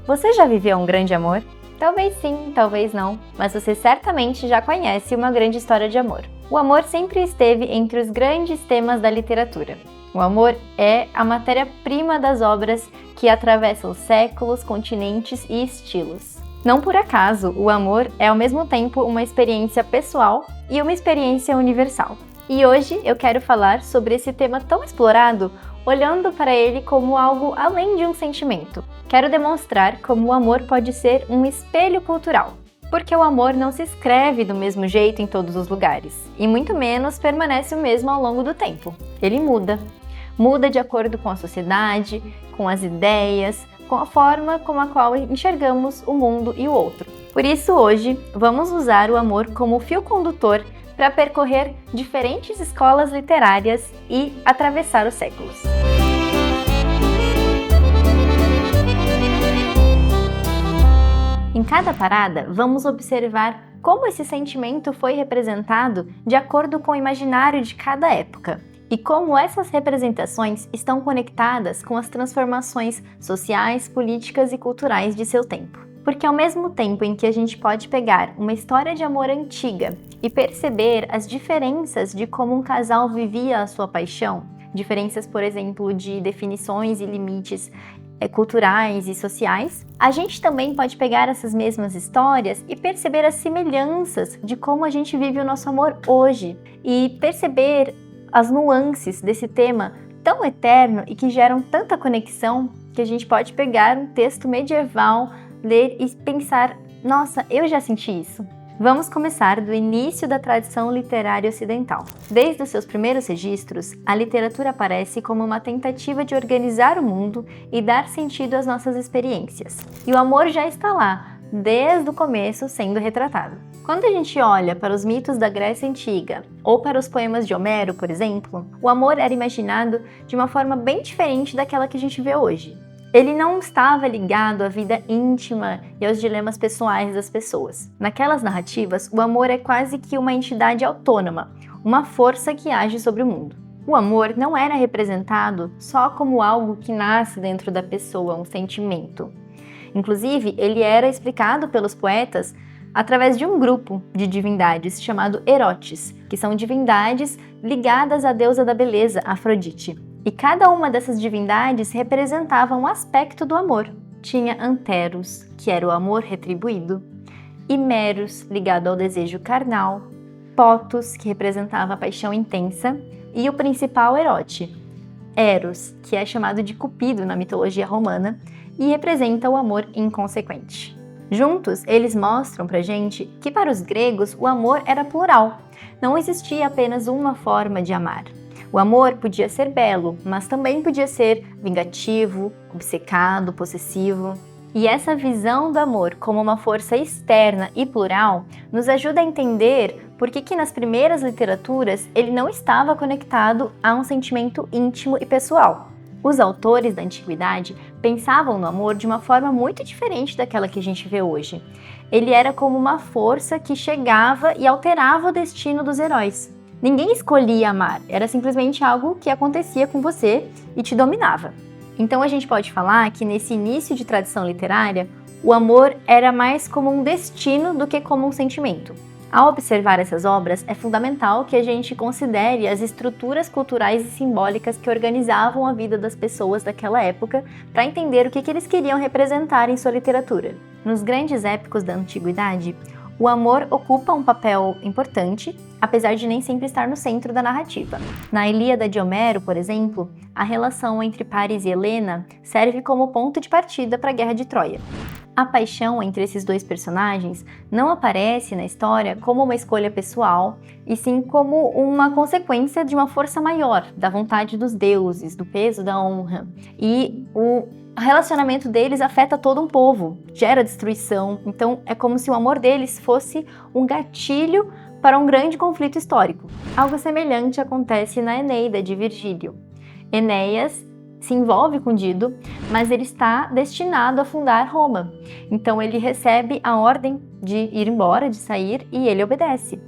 Você já viveu um grande amor? Talvez sim, talvez não, mas você certamente já conhece uma grande história de amor. O amor sempre esteve entre os grandes temas da literatura. O amor é a matéria-prima das obras que atravessam séculos, continentes e estilos. Não por acaso, o amor é ao mesmo tempo uma experiência pessoal e uma experiência universal. E hoje eu quero falar sobre esse tema tão explorado, olhando para ele como algo além de um sentimento. Quero demonstrar como o amor pode ser um espelho cultural, porque o amor não se escreve do mesmo jeito em todos os lugares, e muito menos permanece o mesmo ao longo do tempo. Ele muda. Muda de acordo com a sociedade, com as ideias, com a forma com a qual enxergamos o mundo e o outro. Por isso, hoje, vamos usar o amor como fio condutor para percorrer diferentes escolas literárias e atravessar os séculos. Em cada parada, vamos observar como esse sentimento foi representado de acordo com o imaginário de cada época e como essas representações estão conectadas com as transformações sociais, políticas e culturais de seu tempo. Porque ao mesmo tempo em que a gente pode pegar uma história de amor antiga e perceber as diferenças de como um casal vivia a sua paixão, diferenças, por exemplo, de definições e limites culturais e sociais, a gente também pode pegar essas mesmas histórias e perceber as semelhanças de como a gente vive o nosso amor hoje e perceber as nuances desse tema tão eterno e que geram tanta conexão que a gente pode pegar um texto medieval, ler e pensar, nossa, eu já senti isso. Vamos começar do início da tradição literária ocidental. Desde os seus primeiros registros, a literatura aparece como uma tentativa de organizar o mundo e dar sentido às nossas experiências. E o amor já está lá, desde o começo, sendo retratado. Quando a gente olha para os mitos da Grécia Antiga ou para os poemas de Homero, por exemplo, o amor era imaginado de uma forma bem diferente daquela que a gente vê hoje. Ele não estava ligado à vida íntima e aos dilemas pessoais das pessoas. Naquelas narrativas, o amor é quase que uma entidade autônoma, uma força que age sobre o mundo. O amor não era representado só como algo que nasce dentro da pessoa, um sentimento. Inclusive, ele era explicado pelos poetas através de um grupo de divindades chamado Erotes, que são divindades ligadas à deusa da beleza, Afrodite. E cada uma dessas divindades representava um aspecto do amor. Tinha Anteros, que era o amor retribuído, Himeros, ligado ao desejo carnal, Potus, que representava a paixão intensa, e o principal Erote, Eros, que é chamado de Cupido na mitologia romana e representa o amor inconsequente. Juntos, eles mostram pra gente que para os gregos o amor era plural, não existia apenas uma forma de amar. O amor podia ser belo, mas também podia ser vingativo, obcecado, possessivo. E essa visão do amor como uma força externa e plural nos ajuda a entender por que nas primeiras literaturas ele não estava conectado a um sentimento íntimo e pessoal. Os autores da antiguidade pensavam no amor de uma forma muito diferente daquela que a gente vê hoje. Ele era como uma força que chegava e alterava o destino dos heróis. Ninguém escolhia amar, era simplesmente algo que acontecia com você e te dominava. Então a gente pode falar que nesse início de tradição literária, o amor era mais como um destino do que como um sentimento. Ao observar essas obras, é fundamental que a gente considere as estruturas culturais e simbólicas que organizavam a vida das pessoas daquela época para entender o que eles queriam representar em sua literatura. Nos grandes épicos da antiguidade, o amor ocupa um papel importante, apesar de nem sempre estar no centro da narrativa. Na Ilíada de Homero, por exemplo, a relação entre Paris e Helena serve como ponto de partida para a Guerra de Troia. A paixão entre esses dois personagens não aparece na história como uma escolha pessoal, e sim como uma consequência de uma força maior, da vontade dos deuses, do peso da honra. E o relacionamento deles afeta todo um povo, gera destruição, então é como se o amor deles fosse um gatilho para um grande conflito histórico. Algo semelhante acontece na Eneida de Virgílio. Enéas se envolve com Dido, mas ele está destinado a fundar Roma. Então ele recebe a ordem de ir embora, de sair, e ele obedece.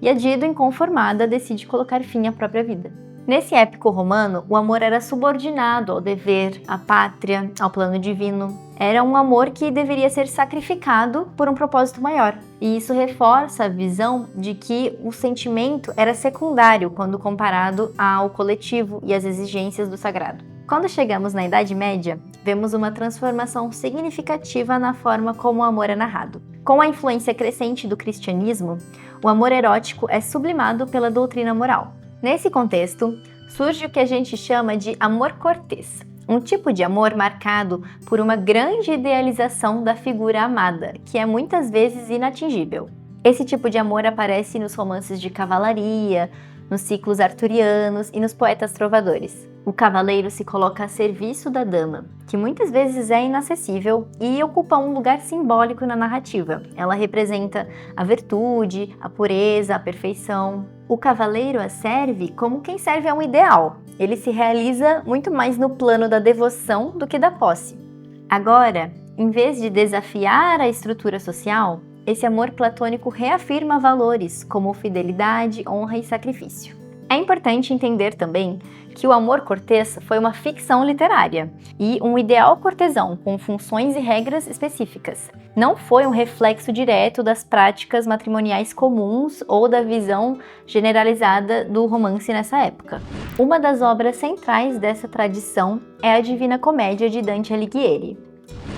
E a Dido, inconformada, decide colocar fim à própria vida. Nesse épico romano, o amor era subordinado ao dever, à pátria, ao plano divino. Era um amor que deveria ser sacrificado por um propósito maior. E isso reforça a visão de que o sentimento era secundário quando comparado ao coletivo e às exigências do sagrado. Quando chegamos na Idade Média, vemos uma transformação significativa na forma como o amor é narrado. Com a influência crescente do cristianismo, o amor erótico é sublimado pela doutrina moral. Nesse contexto, surge o que a gente chama de amor cortês, um tipo de amor marcado por uma grande idealização da figura amada, que é muitas vezes inatingível. Esse tipo de amor aparece nos romances de cavalaria, nos ciclos arturianos e nos poetas trovadores. O cavaleiro se coloca a serviço da dama, que muitas vezes é inacessível e ocupa um lugar simbólico na narrativa. Ela representa a virtude, a pureza, a perfeição. O cavaleiro a serve como quem serve a um ideal. Ele se realiza muito mais no plano da devoção do que da posse. Agora, em vez de desafiar a estrutura social, esse amor platônico reafirma valores como fidelidade, honra e sacrifício. É importante entender também que o amor cortês foi uma ficção literária e um ideal cortesão com funções e regras específicas. Não foi um reflexo direto das práticas matrimoniais comuns ou da visão generalizada do romance nessa época. Uma das obras centrais dessa tradição é a Divina Comédia de Dante Alighieri.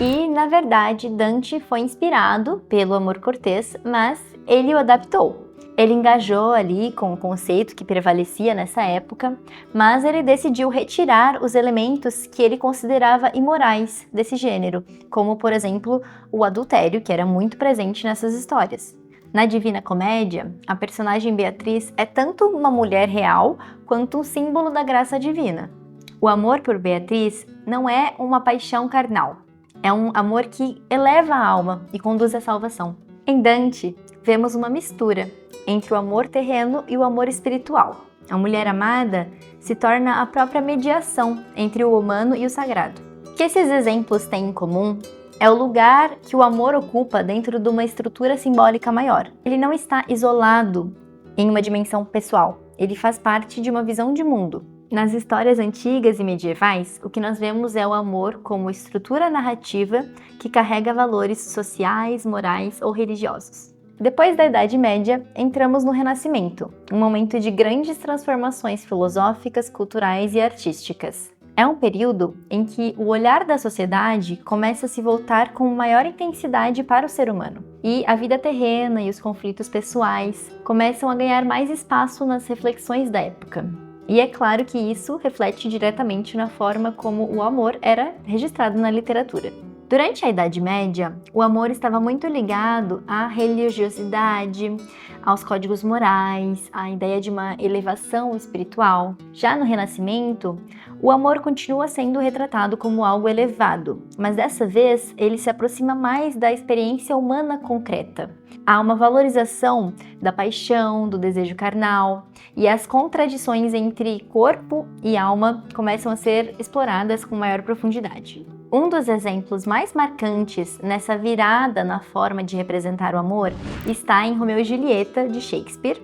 E, na verdade, Dante foi inspirado pelo amor cortês, mas ele o adaptou. Ele engajou ali com o conceito que prevalecia nessa época, mas ele decidiu retirar os elementos que ele considerava imorais desse gênero, como, por exemplo, o adultério, que era muito presente nessas histórias. Na Divina Comédia, a personagem Beatriz é tanto uma mulher real quanto um símbolo da graça divina. O amor por Beatriz não é uma paixão carnal, é um amor que eleva a alma e conduz à salvação. Em Dante, vemos uma mistura entre o amor terreno e o amor espiritual. A mulher amada se torna a própria mediação entre o humano e o sagrado. O que esses exemplos têm em comum é o lugar que o amor ocupa dentro de uma estrutura simbólica maior. Ele não está isolado em uma dimensão pessoal, ele faz parte de uma visão de mundo. Nas histórias antigas e medievais, o que nós vemos é o amor como estrutura narrativa que carrega valores sociais, morais ou religiosos. Depois da Idade Média, entramos no Renascimento, um momento de grandes transformações filosóficas, culturais e artísticas. É um período em que o olhar da sociedade começa a se voltar com maior intensidade para o ser humano, e a vida terrena e os conflitos pessoais começam a ganhar mais espaço nas reflexões da época. E é claro que isso reflete diretamente na forma como o amor era registrado na literatura. Durante a Idade Média, o amor estava muito ligado à religiosidade, aos códigos morais, à ideia de uma elevação espiritual. Já no Renascimento, o amor continua sendo retratado como algo elevado, mas dessa vez ele se aproxima mais da experiência humana concreta. Há uma valorização da paixão, do desejo carnal, e as contradições entre corpo e alma começam a ser exploradas com maior profundidade. Um dos exemplos mais marcantes nessa virada na forma de representar o amor está em Romeu e Julieta, de Shakespeare.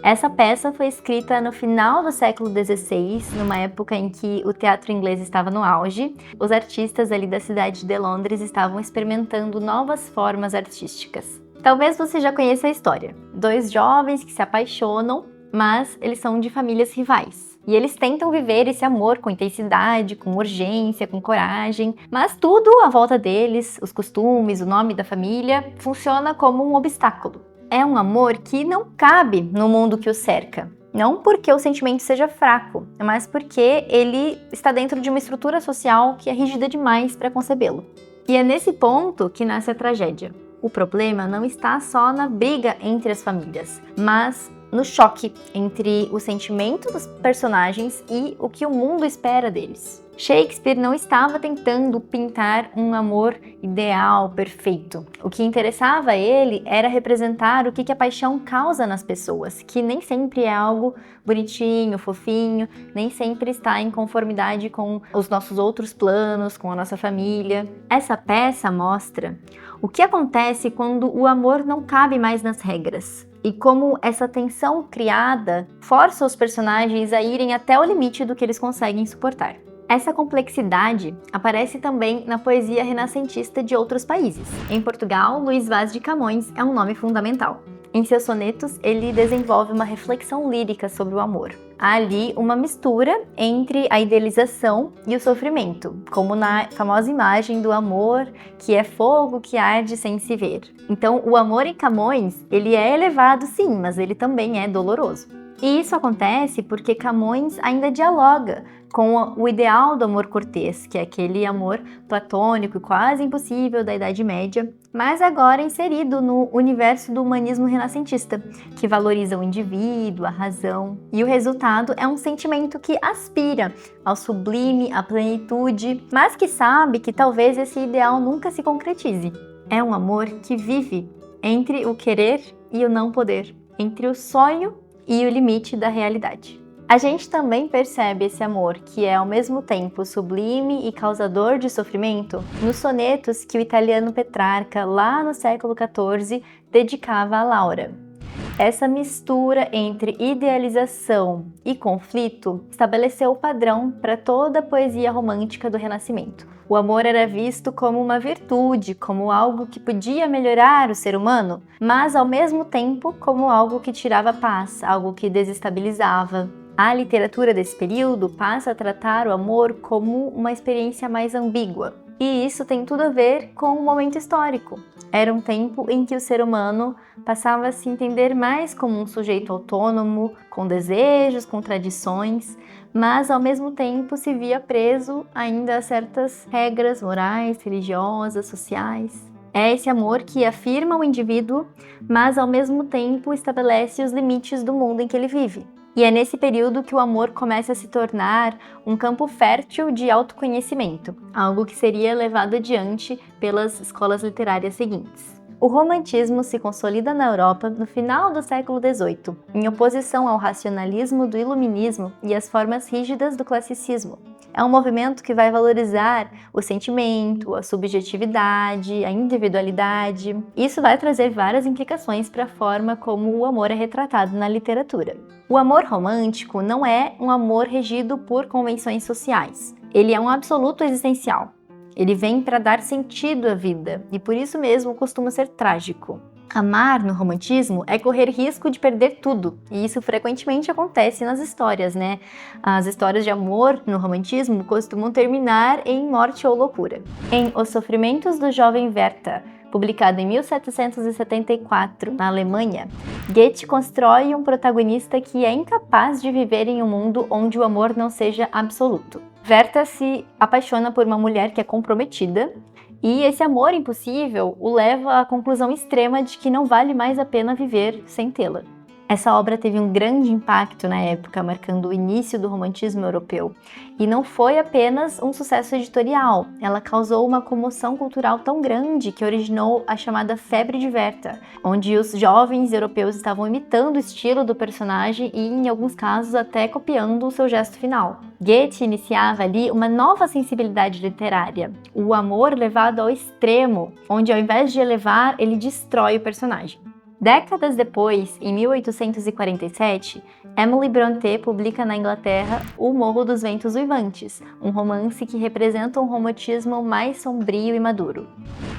Essa peça foi escrita no final do século XVI, numa época em que o teatro inglês estava no auge. Os artistas ali da cidade de Londres estavam experimentando novas formas artísticas. Talvez você já conheça a história. Dois jovens que se apaixonam, mas eles são de famílias rivais. E eles tentam viver esse amor com intensidade, com urgência, com coragem, mas tudo à volta deles, os costumes, o nome da família, funciona como um obstáculo. É um amor que não cabe no mundo que o cerca. Não porque o sentimento seja fraco, mas porque ele está dentro de uma estrutura social que é rígida demais para concebê-lo. E é nesse ponto que nasce a tragédia. O problema não está só na briga entre as famílias, mas no choque entre o sentimento dos personagens e o que o mundo espera deles. Shakespeare não estava tentando pintar um amor ideal, perfeito. O que interessava a ele era representar o que a paixão causa nas pessoas, que nem sempre é algo bonitinho, fofinho, nem sempre está em conformidade com os nossos outros planos, com a nossa família. Essa peça mostra o que acontece quando o amor não cabe mais nas regras e como essa tensão criada força os personagens a irem até o limite do que eles conseguem suportar. Essa complexidade aparece também na poesia renascentista de outros países. Em Portugal, Luís Vaz de Camões é um nome fundamental. Em seus sonetos, ele desenvolve uma reflexão lírica sobre o amor. Há ali uma mistura entre a idealização e o sofrimento, como na famosa imagem do amor, que é fogo que arde sem se ver. Então, o amor em Camões, ele é elevado sim, mas ele também é doloroso. E isso acontece porque Camões ainda dialoga com o ideal do amor cortês, que é aquele amor platônico e quase impossível da Idade Média, mas agora inserido no universo do humanismo renascentista, que valoriza o indivíduo, a razão, e o resultado é um sentimento que aspira ao sublime, à plenitude, mas que sabe que talvez esse ideal nunca se concretize. É um amor que vive entre o querer e o não poder, entre o sonho e o limite da realidade. A gente também percebe esse amor, que é ao mesmo tempo sublime e causador de sofrimento, nos sonetos que o italiano Petrarca, lá no século XIV, dedicava a Laura. Essa mistura entre idealização e conflito estabeleceu o padrão para toda a poesia romântica do Renascimento. O amor era visto como uma virtude, como algo que podia melhorar o ser humano, mas ao mesmo tempo como algo que tirava paz, algo que desestabilizava. A literatura desse período passa a tratar o amor como uma experiência mais ambígua. E isso tem tudo a ver com o momento histórico. Era um tempo em que o ser humano passava a se entender mais como um sujeito autônomo, com desejos, com tradições, mas ao mesmo tempo se via preso ainda a certas regras morais, religiosas, sociais. É esse amor que afirma o indivíduo, mas ao mesmo tempo estabelece os limites do mundo em que ele vive. E é nesse período que o amor começa a se tornar um campo fértil de autoconhecimento, algo que seria levado adiante pelas escolas literárias seguintes. O romantismo se consolida na Europa no final do século XVIII, em oposição ao racionalismo do iluminismo e às formas rígidas do classicismo. É um movimento que vai valorizar o sentimento, a subjetividade, a individualidade. Isso vai trazer várias implicações para a forma como o amor é retratado na literatura. O amor romântico não é um amor regido por convenções sociais. Ele é um absoluto existencial. Ele vem para dar sentido à vida e por isso mesmo costuma ser trágico. Amar no romantismo é correr risco de perder tudo, e isso frequentemente acontece nas histórias, né? As histórias de amor no romantismo costumam terminar em morte ou loucura. Em Os Sofrimentos do Jovem Werther, publicado em 1774, na Alemanha, Goethe constrói um protagonista que é incapaz de viver em um mundo onde o amor não seja absoluto. Werther se apaixona por uma mulher que é comprometida, e esse amor impossível o leva à conclusão extrema de que não vale mais a pena viver sem tê-la. Essa obra teve um grande impacto na época, marcando o início do romantismo europeu. E não foi apenas um sucesso editorial, ela causou uma comoção cultural tão grande que originou a chamada Febre de Werther, onde os jovens europeus estavam imitando o estilo do personagem e, em alguns casos, até copiando o seu gesto final. Goethe iniciava ali uma nova sensibilidade literária, o amor levado ao extremo, onde ao invés de elevar, ele destrói o personagem. Décadas depois, em 1847, Emily Brontë publica na Inglaterra O Morro dos Ventos Uivantes, um romance que representa um romantismo mais sombrio e maduro.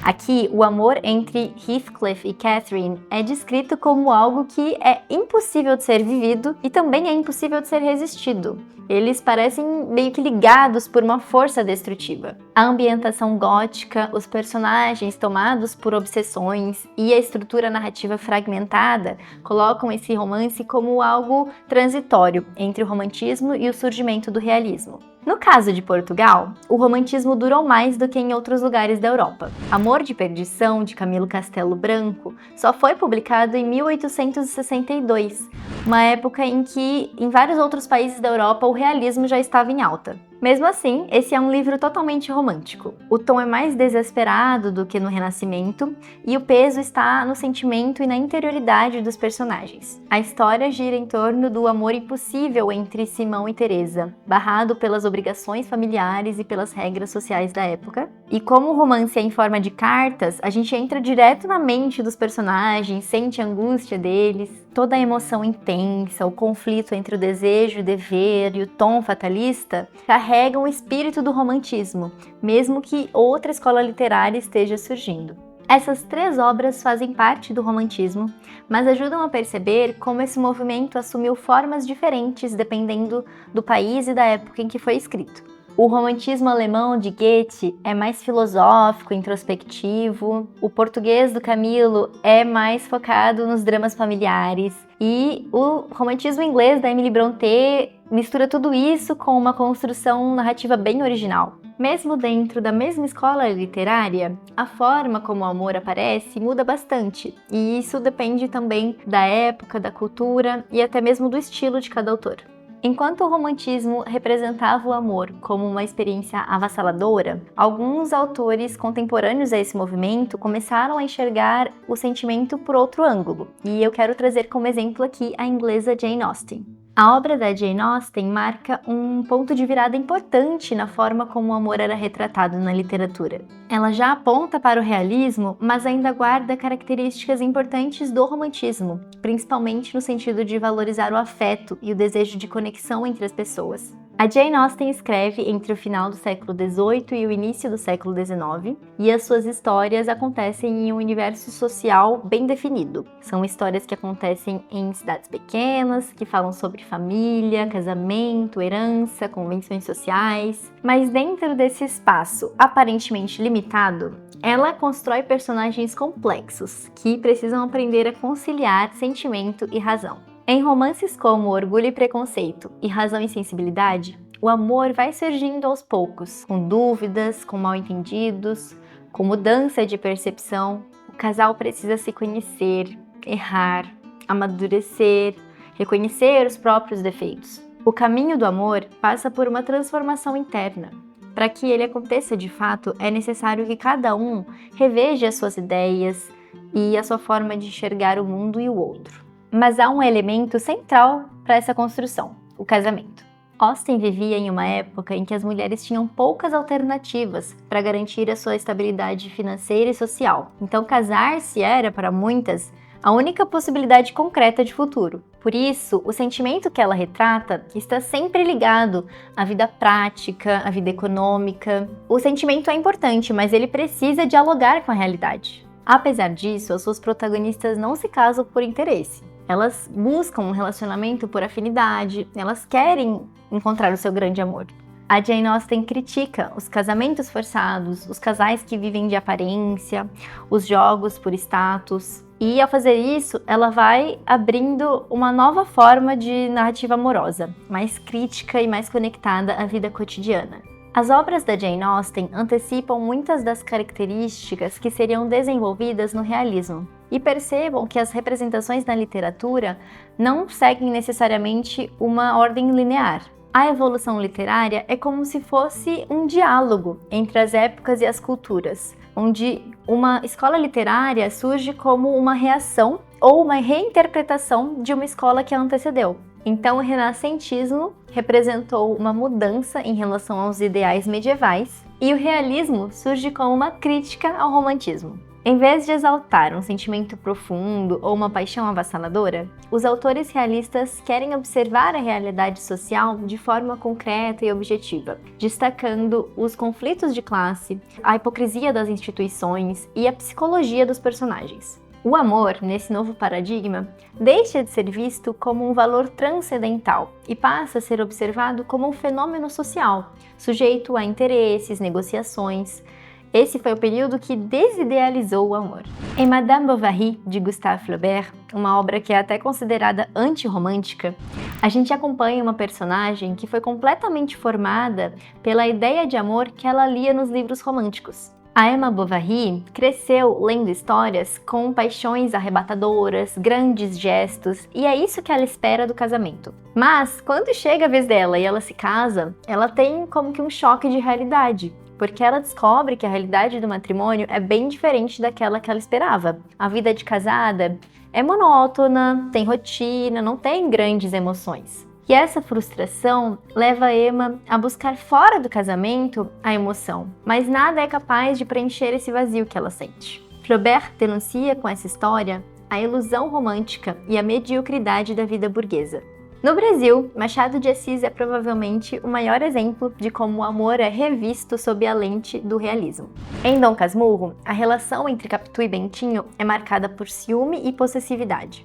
Aqui, o amor entre Heathcliff e Catherine é descrito como algo que é impossível de ser vivido e também é impossível de ser resistido. Eles parecem meio que ligados por uma força destrutiva. A ambientação gótica, os personagens tomados por obsessões e a estrutura narrativa fragmentada colocam esse romance como algo transitório entre o romantismo e o surgimento do realismo. No caso de Portugal, o romantismo durou mais do que em outros lugares da Europa. Amor de Perdição, de Camilo Castelo Branco, só foi publicado em 1862, uma época em que, em vários outros países da Europa, o realismo já estava em alta. Mesmo assim, esse é um livro totalmente romântico. O tom é mais desesperado do que no Renascimento, e o peso está no sentimento e na interioridade dos personagens. A história gira em torno do amor impossível entre Simão e Teresa, barrado pelas obrigações familiares e pelas regras sociais da época, E como o romance é em forma de cartas, a gente entra direto na mente dos personagens, sente a angústia deles, toda a emoção intensa, o conflito entre o desejo e o dever e o tom fatalista carregam o espírito do romantismo, mesmo que outra escola literária esteja surgindo. Essas 3 obras fazem parte do romantismo, mas ajudam a perceber como esse movimento assumiu formas diferentes dependendo do país e da época em que foi escrito. O romantismo alemão de Goethe é mais filosófico, introspectivo. O português do Camilo é mais focado nos dramas familiares. E o romantismo inglês da Emily Brontë mistura tudo isso com uma construção narrativa bem original. Mesmo dentro da mesma escola literária, a forma como o amor aparece muda bastante. E isso depende também da época, da cultura e até mesmo do estilo de cada autor. Enquanto o romantismo representava o amor como uma experiência avassaladora, alguns autores contemporâneos a esse movimento começaram a enxergar o sentimento por outro ângulo, e eu quero trazer como exemplo aqui a inglesa Jane Austen. A obra da Jane Austen marca um ponto de virada importante na forma como o amor era retratado na literatura. Ela já aponta para o realismo, mas ainda guarda características importantes do romantismo, principalmente no sentido de valorizar o afeto e o desejo de conexão entre as pessoas. A Jane Austen escreve entre o final do século XVIII e o início do século XIX, e as suas histórias acontecem em um universo social bem definido. São histórias que acontecem em cidades pequenas, que falam sobre família, casamento, herança, convenções sociais. Mas dentro desse espaço aparentemente limitado, ela constrói personagens complexos, que precisam aprender a conciliar sentimento e razão. Em romances como Orgulho e Preconceito e Razão e Sensibilidade, o amor vai surgindo aos poucos, com dúvidas, com mal-entendidos, com mudança de percepção. O casal precisa se conhecer, errar, amadurecer, reconhecer os próprios defeitos. O caminho do amor passa por uma transformação interna. Para que ele aconteça de fato, é necessário que cada um reveja as suas ideias e a sua forma de enxergar o mundo e o outro. Mas há um elemento central para essa construção: o casamento. Austen vivia em uma época em que as mulheres tinham poucas alternativas para garantir a sua estabilidade financeira e social. Então, casar-se era, para muitas, a única possibilidade concreta de futuro. Por isso, o sentimento que ela retrata está sempre ligado à vida prática, à vida econômica. O sentimento é importante, mas ele precisa dialogar com a realidade. Apesar disso, as suas protagonistas não se casam por interesse. Elas buscam um relacionamento por afinidade, elas querem encontrar o seu grande amor. A Jane Austen critica os casamentos forçados, os casais que vivem de aparência, os jogos por status. E ao fazer isso, ela vai abrindo uma nova forma de narrativa amorosa, mais crítica e mais conectada à vida cotidiana. As obras da Jane Austen antecipam muitas das características que seriam desenvolvidas no realismo. E percebam que as representações na literatura não seguem necessariamente uma ordem linear. A evolução literária é como se fosse um diálogo entre as épocas e as culturas, onde uma escola literária surge como uma reação ou uma reinterpretação de uma escola que a antecedeu. Então, o renascentismo representou uma mudança em relação aos ideais medievais e o realismo surge como uma crítica ao romantismo. Em vez de exaltar um sentimento profundo ou uma paixão avassaladora, os autores realistas querem observar a realidade social de forma concreta e objetiva, destacando os conflitos de classe, a hipocrisia das instituições e a psicologia dos personagens. O amor, nesse novo paradigma, deixa de ser visto como um valor transcendental e passa a ser observado como um fenômeno social, sujeito a interesses, negociações. Esse foi o período que desidealizou o amor. Em Madame Bovary, de Gustave Flaubert, uma obra que é até considerada antirromântica, a gente acompanha uma personagem que foi completamente formada pela ideia de amor que ela lia nos livros românticos. A Emma Bovary cresceu lendo histórias com paixões arrebatadoras, grandes gestos, e é isso que ela espera do casamento. Mas, quando chega a vez dela e ela se casa, ela tem como que um choque de realidade, porque ela descobre que a realidade do matrimônio é bem diferente daquela que ela esperava. A vida de casada é monótona, tem rotina, não tem grandes emoções. E essa frustração leva Emma a buscar fora do casamento a emoção, mas nada é capaz de preencher esse vazio que ela sente. Flaubert denuncia com essa história a ilusão romântica e a mediocridade da vida burguesa. No Brasil, Machado de Assis é provavelmente o maior exemplo de como o amor é revisto sob a lente do realismo. Em Dom Casmurro, a relação entre Capitu e Bentinho é marcada por ciúme e possessividade.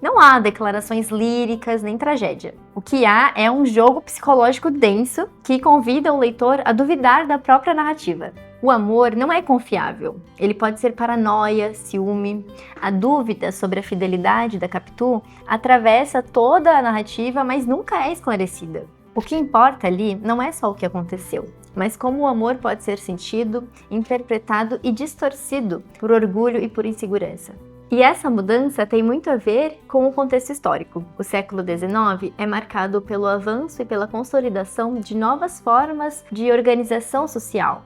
Não há declarações líricas nem tragédia. O que há é um jogo psicológico denso que convida o leitor a duvidar da própria narrativa. O amor não é confiável. Ele pode ser paranoia, ciúme. A dúvida sobre a fidelidade da Capitu atravessa toda a narrativa, mas nunca é esclarecida. O que importa ali não é só o que aconteceu, mas como o amor pode ser sentido, interpretado e distorcido por orgulho e por insegurança. E essa mudança tem muito a ver com o contexto histórico. O século XIX é marcado pelo avanço e pela consolidação de novas formas de organização social,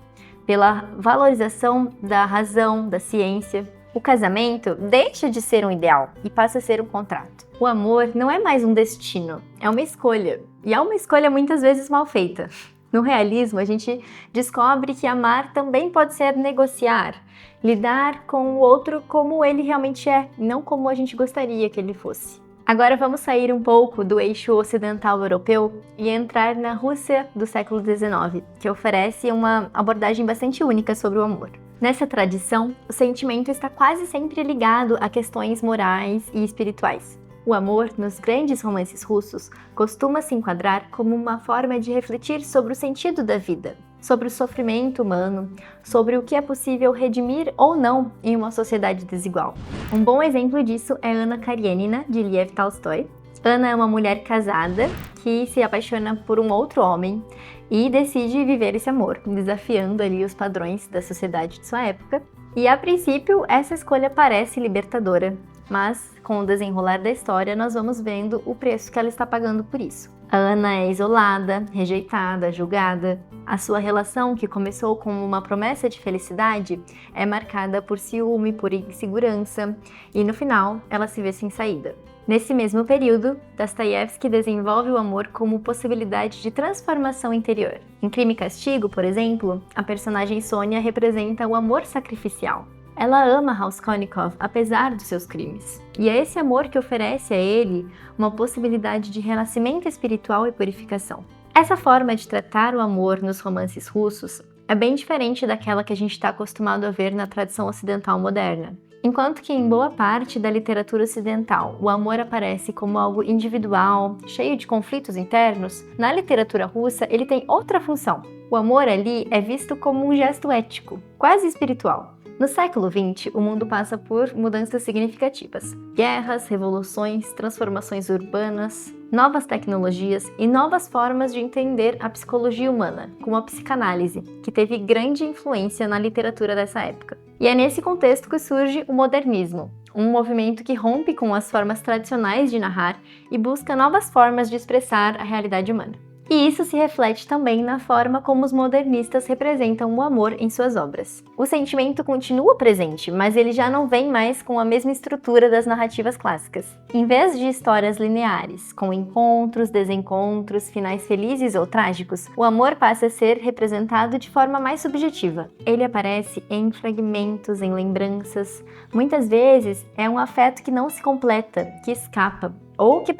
pela valorização da razão, da ciência. O casamento deixa de ser um ideal e passa a ser um contrato. O amor não é mais um destino, é uma escolha. E é uma escolha muitas vezes mal feita. No realismo, a gente descobre que amar também pode ser negociar, lidar com o outro como ele realmente é, não como a gente gostaria que ele fosse. Agora vamos sair um pouco do eixo ocidental europeu e entrar na Rússia do século XIX, que oferece uma abordagem bastante única sobre o amor. Nessa tradição, o sentimento está quase sempre ligado a questões morais e espirituais. O amor, nos grandes romances russos, costuma se enquadrar como uma forma de refletir sobre o sentido da vida, sobre o sofrimento humano, sobre o que é possível redimir ou não em uma sociedade desigual. Um bom exemplo disso é Anna Karenina, de Lev Tolstói. Anna é uma mulher casada que se apaixona por um outro homem e decide viver esse amor, desafiando ali os padrões da sociedade de sua época. E a princípio, essa escolha parece libertadora, mas com o desenrolar da história nós vamos vendo o preço que ela está pagando por isso. A Ana é isolada, rejeitada, julgada. A sua relação, que começou como uma promessa de felicidade, é marcada por ciúme, por insegurança, e no final ela se vê sem saída. Nesse mesmo período, Dostoiévski desenvolve o amor como possibilidade de transformação interior. Em Crime e Castigo, por exemplo, a personagem Sônia representa o amor sacrificial. Ela ama Raskolnikov apesar dos seus crimes. E é esse amor que oferece a ele uma possibilidade de renascimento espiritual e purificação. Essa forma de tratar o amor nos romances russos é bem diferente daquela que a gente está acostumado a ver na tradição ocidental moderna. Enquanto que em boa parte da literatura ocidental o amor aparece como algo individual, cheio de conflitos internos, na literatura russa ele tem outra função. O amor ali é visto como um gesto ético, quase espiritual. No século XX, o mundo passa por mudanças significativas. Guerras, revoluções, transformações urbanas, novas tecnologias e novas formas de entender a psicologia humana, como a psicanálise, que teve grande influência na literatura dessa época. E é nesse contexto que surge o modernismo, um movimento que rompe com as formas tradicionais de narrar e busca novas formas de expressar a realidade humana. E isso se reflete também na forma como os modernistas representam o amor em suas obras. O sentimento continua presente, mas ele já não vem mais com a mesma estrutura das narrativas clássicas. Em vez de histórias lineares, com encontros, desencontros, finais felizes ou trágicos, o amor passa a ser representado de forma mais subjetiva. Ele aparece em fragmentos, em lembranças. Muitas vezes é um afeto que não se completa, que escapa, ou que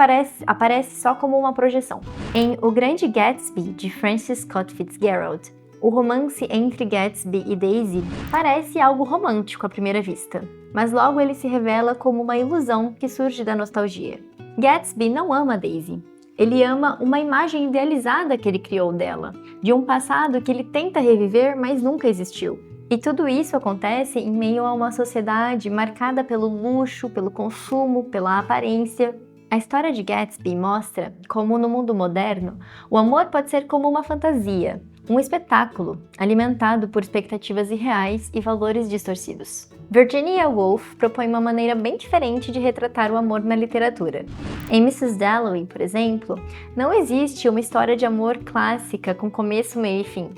aparece só como uma projeção. Em O Grande Gatsby, de Francis Scott Fitzgerald, o romance entre Gatsby e Daisy parece algo romântico à primeira vista, mas logo ele se revela como uma ilusão que surge da nostalgia. Gatsby não ama Daisy. Ele ama uma imagem idealizada que ele criou dela, de um passado que ele tenta reviver, mas nunca existiu. E tudo isso acontece em meio a uma sociedade marcada pelo luxo, pelo consumo, pela aparência. A história de Gatsby mostra como, no mundo moderno, o amor pode ser como uma fantasia, um espetáculo, alimentado por expectativas irreais e valores distorcidos. Virginia Woolf propõe uma maneira bem diferente de retratar o amor na literatura. Em Mrs. Dalloway, por exemplo, não existe uma história de amor clássica com começo, meio e fim.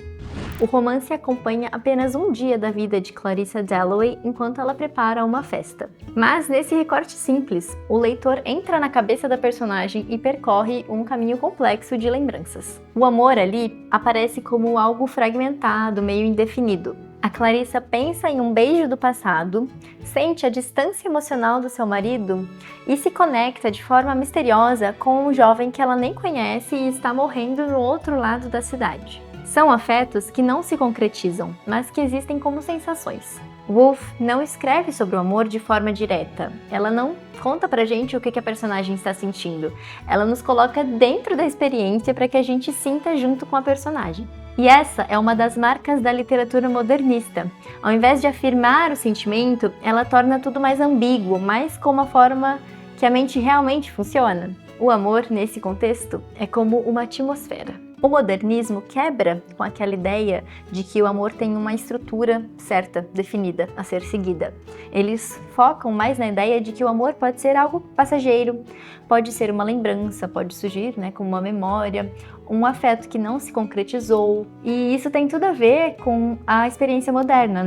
O romance acompanha apenas um dia da vida de Clarissa Dalloway enquanto ela prepara uma festa. Mas nesse recorte simples, o leitor entra na cabeça da personagem e percorre um caminho complexo de lembranças. O amor ali aparece como algo fragmentado, meio indefinido. A Clarissa pensa em um beijo do passado, sente a distância emocional do seu marido e se conecta de forma misteriosa com um jovem que ela nem conhece e está morrendo no outro lado da cidade. São afetos que não se concretizam, mas que existem como sensações. Woolf não escreve sobre o amor de forma direta. Ela não conta pra gente o que a personagem está sentindo. Ela nos coloca dentro da experiência para que a gente sinta junto com a personagem. E essa é uma das marcas da literatura modernista. Ao invés de afirmar o sentimento, ela torna tudo mais ambíguo, mais como a forma que a mente realmente funciona. O amor, nesse contexto, é como uma atmosfera. O modernismo quebra com aquela ideia de que o amor tem uma estrutura certa, definida, a ser seguida. Eles focam mais na ideia de que o amor pode ser algo passageiro, pode ser uma lembrança, pode surgir, como uma memória, um afeto que não se concretizou. E isso tem tudo a ver com a experiência moderna,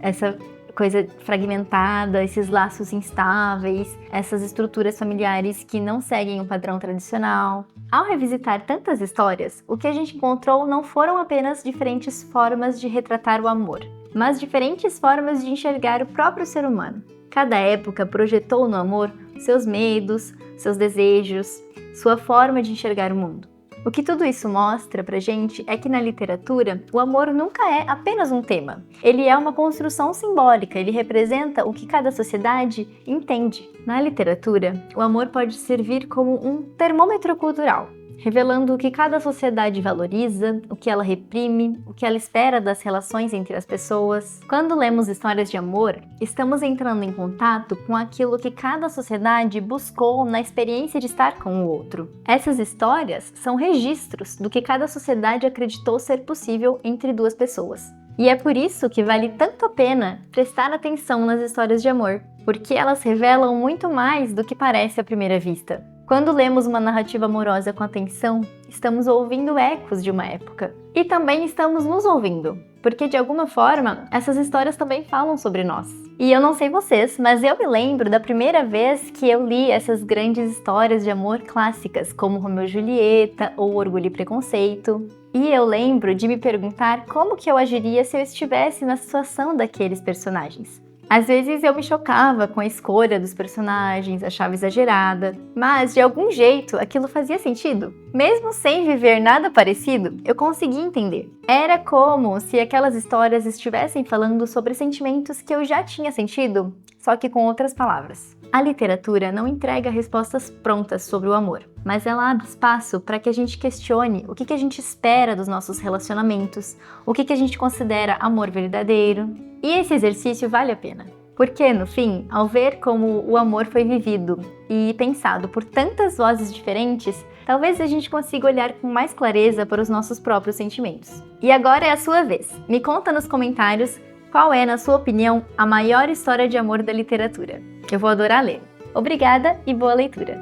Essa coisa fragmentada, esses laços instáveis, essas estruturas familiares que não seguem um padrão tradicional. Ao revisitar tantas histórias, o que a gente encontrou não foram apenas diferentes formas de retratar o amor, mas diferentes formas de enxergar o próprio ser humano. Cada época projetou no amor seus medos, seus desejos, sua forma de enxergar o mundo. O que tudo isso mostra pra gente é que na literatura, o amor nunca é apenas um tema. Ele é uma construção simbólica, ele representa o que cada sociedade entende. Na literatura, o amor pode servir como um termômetro cultural, revelando o que cada sociedade valoriza, o que ela reprime, o que ela espera das relações entre as pessoas. Quando lemos histórias de amor, estamos entrando em contato com aquilo que cada sociedade buscou na experiência de estar com o outro. Essas histórias são registros do que cada sociedade acreditou ser possível entre duas pessoas. E é por isso que vale tanto a pena prestar atenção nas histórias de amor, porque elas revelam muito mais do que parece à primeira vista. Quando lemos uma narrativa amorosa com atenção, estamos ouvindo ecos de uma época. E também estamos nos ouvindo, porque de alguma forma, essas histórias também falam sobre nós. E eu não sei vocês, mas eu me lembro da primeira vez que eu li essas grandes histórias de amor clássicas, como Romeu e Julieta ou Orgulho e Preconceito. E eu lembro de me perguntar como que eu agiria se eu estivesse na situação daqueles personagens. Às vezes eu me chocava com a escolha dos personagens, achava exagerada, mas de algum jeito aquilo fazia sentido. Mesmo sem viver nada parecido, eu conseguia entender. Era como se aquelas histórias estivessem falando sobre sentimentos que eu já tinha sentido, só que com outras palavras. A literatura não entrega respostas prontas sobre o amor, mas ela abre espaço para que a gente questione o que a gente espera dos nossos relacionamentos, o que a gente considera amor verdadeiro. E esse exercício vale a pena, porque no fim, ao ver como o amor foi vivido e pensado por tantas vozes diferentes, talvez a gente consiga olhar com mais clareza para os nossos próprios sentimentos. E agora é a sua vez. Me conta nos comentários qual é, na sua opinião, a maior história de amor da literatura. Eu vou adorar ler. Obrigada e boa leitura!